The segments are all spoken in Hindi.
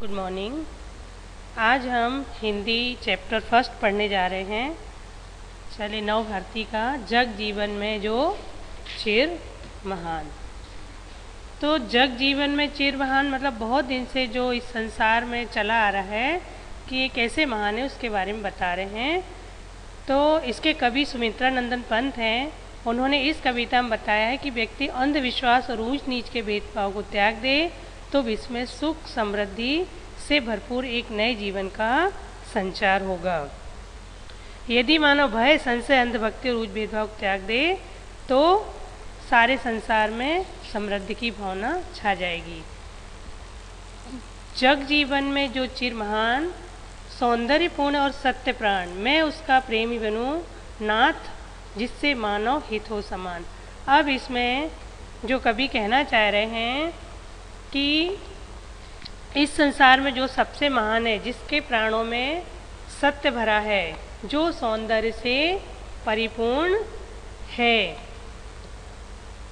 Good morning. आज हम हिंदी चैप्टर फर्स्ट पढ़ने जा रहे हैं। चलिए, नव भारती का जग जीवन में जो चिर महान। तो जग जीवन में चिर महान मतलब बहुत दिन से जो इस संसार में चला आ रहा है कि ये कैसे महान है उसके बारे में बता रहे हैं। तो इसके कवि सुमित्रा नंदन पंत हैं। उन्होंने इस कविता में बताया है कि व्यक्ति अंधविश्वास और ऊंच नीच के भेदभाव को त्याग दे तो विश्व में सुख समृद्धि से भरपूर एक नए जीवन का संचार होगा। यदि मानव भय संशय अंधभक्ति और ऊंच भेदभाव को त्याग दे तो सारे संसार में समृद्धि की भावना छा जाएगी। जग जीवन में जो चिर महान सौंदर्यपूर्ण और सत्य प्राण, मैं उसका प्रेमी बनूं नाथ जिससे मानव हित हो समान। अब इसमें जो कवि कहना चाह रहे हैं कि इस संसार में जो सबसे महान है, जिसके प्राणों में सत्य भरा है, जो सौंदर्य से परिपूर्ण है,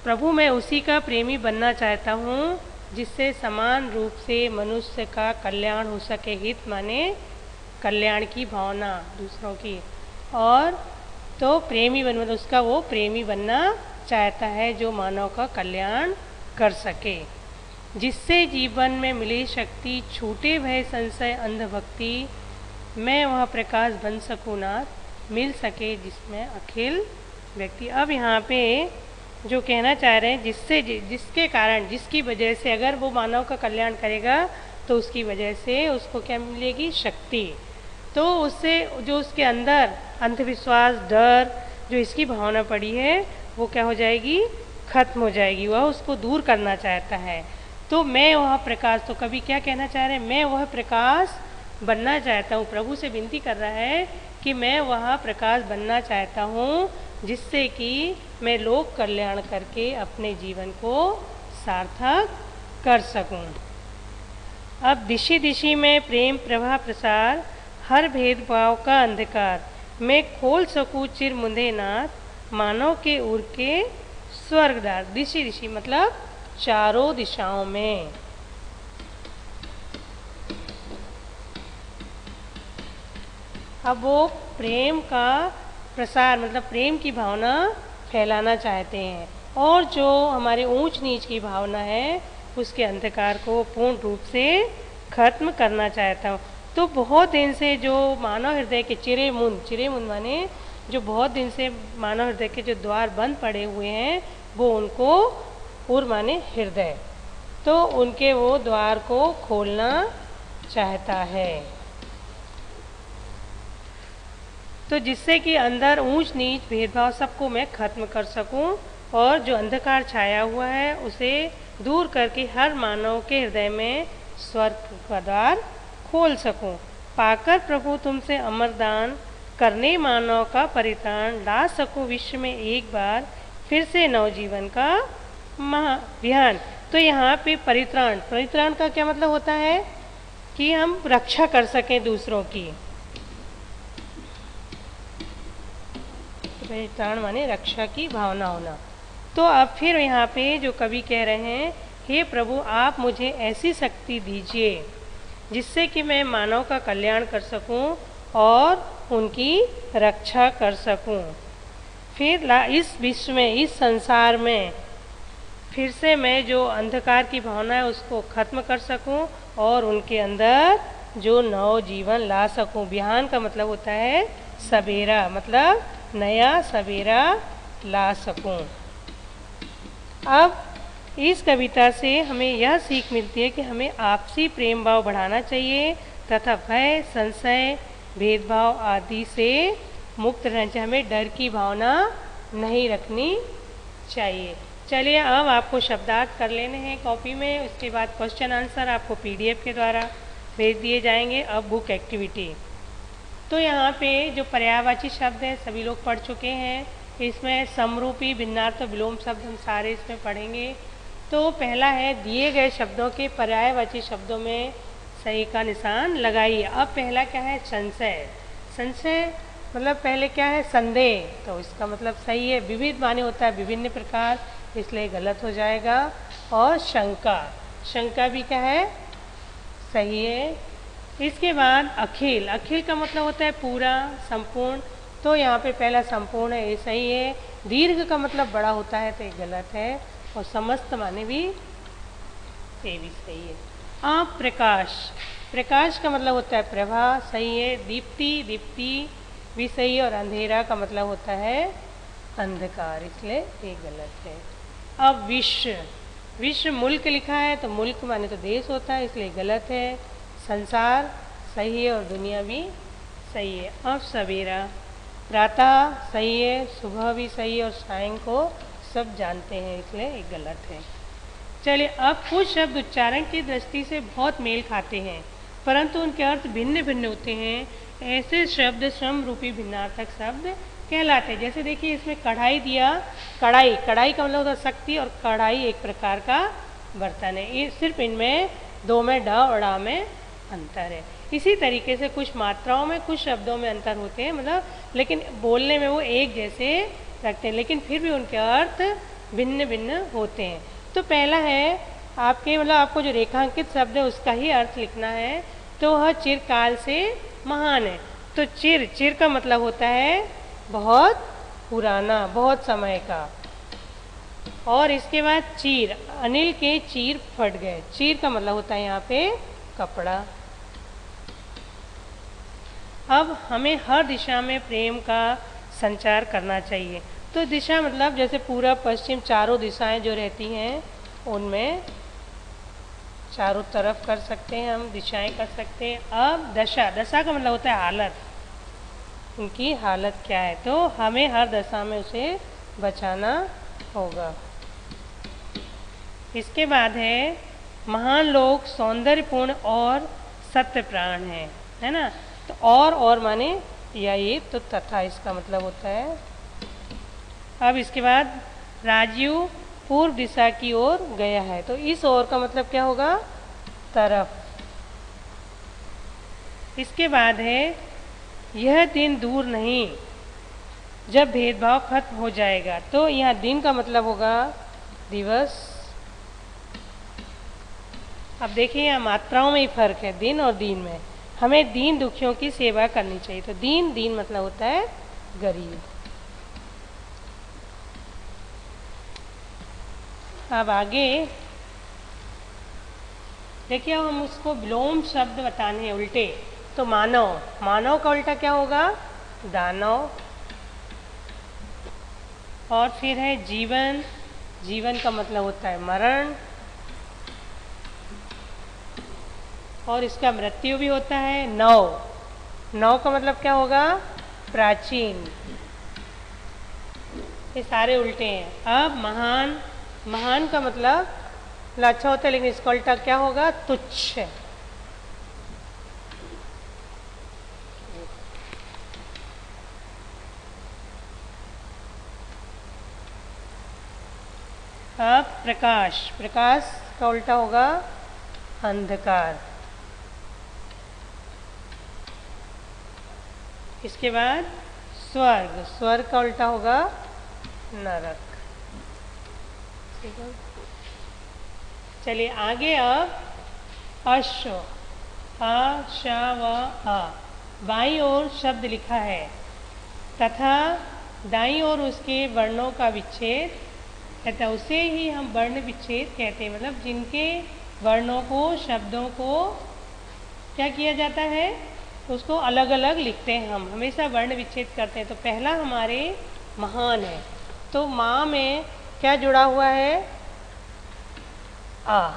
प्रभु मैं उसी का प्रेमी बनना चाहता हूँ जिससे समान रूप से मनुष्य का कल्याण हो सके। हित माने कल्याण की भावना दूसरों की, और तो प्रेमी बन मतलब उसका वो प्रेमी बनना चाहता है जो मानव का कल्याण कर सके, जिससे जीवन में मिली शक्ति छूटे भय संशय अंधभक्ति, मैं वह प्रकाश बन सकूँ नाथ मिल सके जिसमें अखिल व्यक्ति। अब यहाँ पे जो कहना चाह रहे हैं जिसके कारण जिसकी वजह से अगर वो मानव का कल्याण करेगा तो उसकी वजह से उसको क्या मिलेगी? शक्ति। तो उससे जो उसके अंदर अंधविश्वास डर जो इसकी भावना पड़ी है वो क्या हो जाएगी? खत्म हो जाएगी। वह उसको दूर करना चाहता है। तो मैं वह प्रकाश, तो कभी क्या कहना चाह रहे हैं? मैं वह प्रकाश बनना चाहता हूँ। प्रभु से विनती कर रहा है कि मैं वह प्रकाश बनना चाहता हूँ जिससे कि मैं लोक कल्याण करके अपने जीवन को सार्थक कर सकूँ। अब दिशि दिशि में प्रेम प्रभा प्रसार, हर भेदभाव का अंधकार, मैं खोल सकूँ चिर मुंदे नाथ मानव के उर के स्वर्गद्वार। दिशि दिशि मतलब चारों दिशाओं में। अब वो प्रेम का प्रसार मतलब प्रेम की भावना फैलाना चाहते हैं, और जो हमारे ऊंच नीच की भावना है उसके अंधकार को पूर्ण रूप से खत्म करना चाहता हूँ। तो बहुत दिन से जो मानव हृदय के चिरे मुंद माने जो बहुत दिन से मानव हृदय के जो द्वार बंद पड़े हुए हैं वो उनको उर माने हृदय, तो उनके वो द्वार को खोलना चाहता है। तो जिससे कि अंदर ऊंच नीच भेदभाव सबको मैं खत्म कर सकूं और जो अंधकार छाया हुआ है उसे दूर करके हर मानव के हृदय में स्वर्ग का द्वार खोल सकूं। पाकर प्रभु तुमसे अमर दान, करने मानव का परित्राण, ला सकूं विश्व में एक बार फिर से नवजीवन का महाभियान। तो यहाँ पे परित्राण का क्या मतलब होता है? कि हम रक्षा कर सकें दूसरों की। परित्राण माने रक्षा की भावना होना। तो अब फिर यहाँ पे जो कवि कह रहे हैं, हे प्रभु आप मुझे ऐसी शक्ति दीजिए जिससे कि मैं मानव का कल्याण कर सकूं और उनकी रक्षा कर सकूं। फिर इस विश्व में इस संसार में फिर से मैं जो अंधकार की भावना है उसको खत्म कर सकूं और उनके अंदर जो नव जीवन ला सकूं। बिहान का मतलब होता है सवेरा, मतलब नया सवेरा ला सकूं। अब इस कविता से हमें यह सीख मिलती है कि हमें आपसी प्रेम भाव बढ़ाना चाहिए तथा भय संशय भेदभाव आदि से मुक्त रहना चाहिए। हमें डर की भावना नहीं रखनी चाहिए। चलिए, अब आपको शब्दार्थ कर लेने हैं कॉपी में, उसके बाद क्वेश्चन आंसर आपको पीडीएफ के द्वारा भेज दिए जाएंगे। अब बुक एक्टिविटी। तो यहाँ पे जो पर्यायवाची शब्द है सभी लोग पढ़ चुके हैं। इसमें समरूपी भिन्नार्थ विलोम शब्द हम सारे इसमें पढ़ेंगे। तो पहला है दिए गए शब्दों के पर्यायवाची शब्दों में सही का निशान लगाइए। अब पहला क्या है? संशय। संशय मतलब पहले क्या है? संदेह, तो इसका मतलब सही है। विविध माने होता है विभिन्न प्रकार, इसलिए गलत हो जाएगा। और शंका, शंका भी क्या है? सही है। इसके बाद अखिल, अखिल का मतलब होता है पूरा, संपूर्ण, तो यहाँ पे पहला संपूर्ण है, ये सही है। दीर्घ का मतलब बड़ा होता है, तो ये गलत है। और समस्त माने भी, ये भी सही है। प्रकाश, प्रकाश का मतलब होता है प्रभा, सही है। दीप्ति, दीप्ति भी सही है। और अंधेरा का मतलब होता है अंधकार, इसलिए ये गलत है। अब विश्व, विश्व मुल्क लिखा है, तो मुल्क माने तो देश होता है, इसलिए गलत है। संसार सही है और दुनिया भी सही है। अब सवेरा, प्रातः सही है, सुबह भी सही है और सायं को सब जानते हैं, इसलिए ये गलत है। चलिए, अब कुछ शब्द उच्चारण की दृष्टि से बहुत मेल खाते हैं, परंतु उनके अर्थ भिन्न भिन्न होते हैं। ऐसे शब्द श्रम रूपी भिन्नार्थक शब्द कहलाते हैं। जैसे देखिए, इसमें कढ़ाई दिया, कढ़ाई, कढ़ाई का मतलब होता है शक्ति, और कढ़ाई एक प्रकार का बर्तन है। ये सिर्फ इनमें दो में ड और ड़ा में अंतर है। इसी तरीके से कुछ मात्राओं में, कुछ शब्दों में अंतर होते हैं, मतलब लेकिन बोलने में वो एक जैसे रखते हैं, लेकिन फिर भी उनके अर्थ भिन्न भिन्न होते हैं। तो पहला है आपके, मतलब आपको जो रेखांकित शब्द है उसका ही अर्थ लिखना है। तो वह चिरकाल से महान है। तो चिर, चिर का मतलब होता है बहुत पुराना, बहुत समय का। और इसके बाद चीर, अनिल के चीर फट गए, चीर का मतलब होता है यहाँ पे कपड़ा। अब हमें हर दिशा में प्रेम का संचार करना चाहिए। तो दिशा मतलब जैसे पूरब पश्चिम चारों दिशाएं जो रहती हैं, उनमें चारों तरफ कर सकते हैं, हम दिशाएं कर सकते हैं। अब दशा, दशा का मतलब होता है हालत, उनकी हालत क्या है, तो हमें हर दशा में उसे बचाना होगा। इसके बाद है महान लोग सौंदर्यपूर्ण और सत्य प्राण है ना। तो और माने या ये, तो तथा इसका मतलब होता है। अब इसके बाद राजीव पूर्व दिशा की ओर गया है, तो इस ओर का मतलब क्या होगा, तरफ। इसके बाद है यह दिन दूर नहीं जब भेदभाव खत्म हो जाएगा, तो यहाँ दिन का मतलब होगा दिवस। अब देखिए, यहाँ मात्राओं में ही फर्क है, दिन और दीन में। हमें दीन दुखियों की सेवा करनी चाहिए, तो दीन, दीन मतलब होता है गरीब। अब आगे देखिए, अब हम उसको विलोम शब्द बताने हैं उल्टे। तो मानव, मानव का उल्टा क्या होगा, दानव। और फिर है जीवन, जीवन का मतलब होता है मरण। और इसका मृत्यु भी होता है। नव, नव का मतलब क्या होगा, प्राचीन। ये सारे उल्टे हैं। अब महान, महान का मतलब अच्छा होता है, लेकिन इसका उल्टा क्या होगा, तुच्छ। अब प्रकाश, प्रकाश का उल्टा होगा अंधकार। इसके बाद स्वर्ग, स्वर्ग का उल्टा होगा नरक। ठीक है, चलिए आगे। अब अश्व, अ श व अ, बाईं ओर शब्द लिखा है तथा दाईं ओर उसके वर्णों का विच्छेद कहता है, उसे ही हम वर्ण विच्छेद कहते हैं। मतलब जिनके वर्णों को, शब्दों को क्या किया जाता है, उसको अलग अलग लिखते हैं, हम हमेशा वर्ण विच्छेद करते हैं। तो पहला हमारे महान है, तो माँ में क्या जुड़ा हुआ है, आ।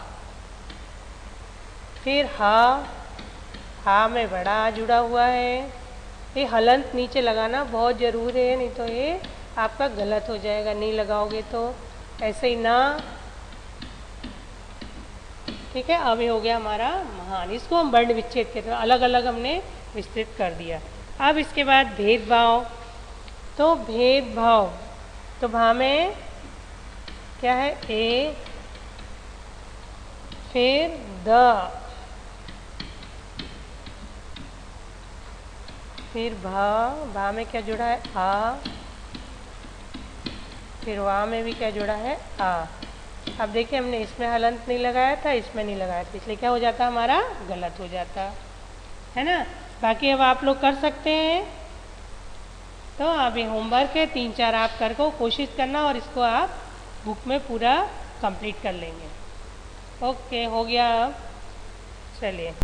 फिर हा में बड़ा आ जुड़ा हुआ है। ये हलंत नीचे लगाना बहुत ज़रूरी है, नहीं तो ये आपका गलत हो जाएगा, नहीं लगाओगे तो। ऐसे ही ना, ठीक है। अब ये हो गया हमारा महान, इसको हम वर्ण विच्छेद कहते हैं, अलग अलग हमने विस्तृत कर दिया। अब इसके बाद भेदभाव, तो भेदभाव, तो भा में क्या है, ए, फिर द, फिर भा में क्या जुड़ा है, आ, फिर वा में भी क्या जुड़ा है, आ। अब देखिए हमने इसमें हलंत नहीं लगाया था, इसमें नहीं लगाया था, इसलिए क्या हो जाता हमारा गलत हो जाता है ना। बाकी अब आप लोग कर सकते हैं। तो अभी होमवर्क है 3-4 आप कर को कोशिश करना और इसको आप बुक में पूरा कंप्लीट कर लेंगे। ओके, हो गया अब, चलिए।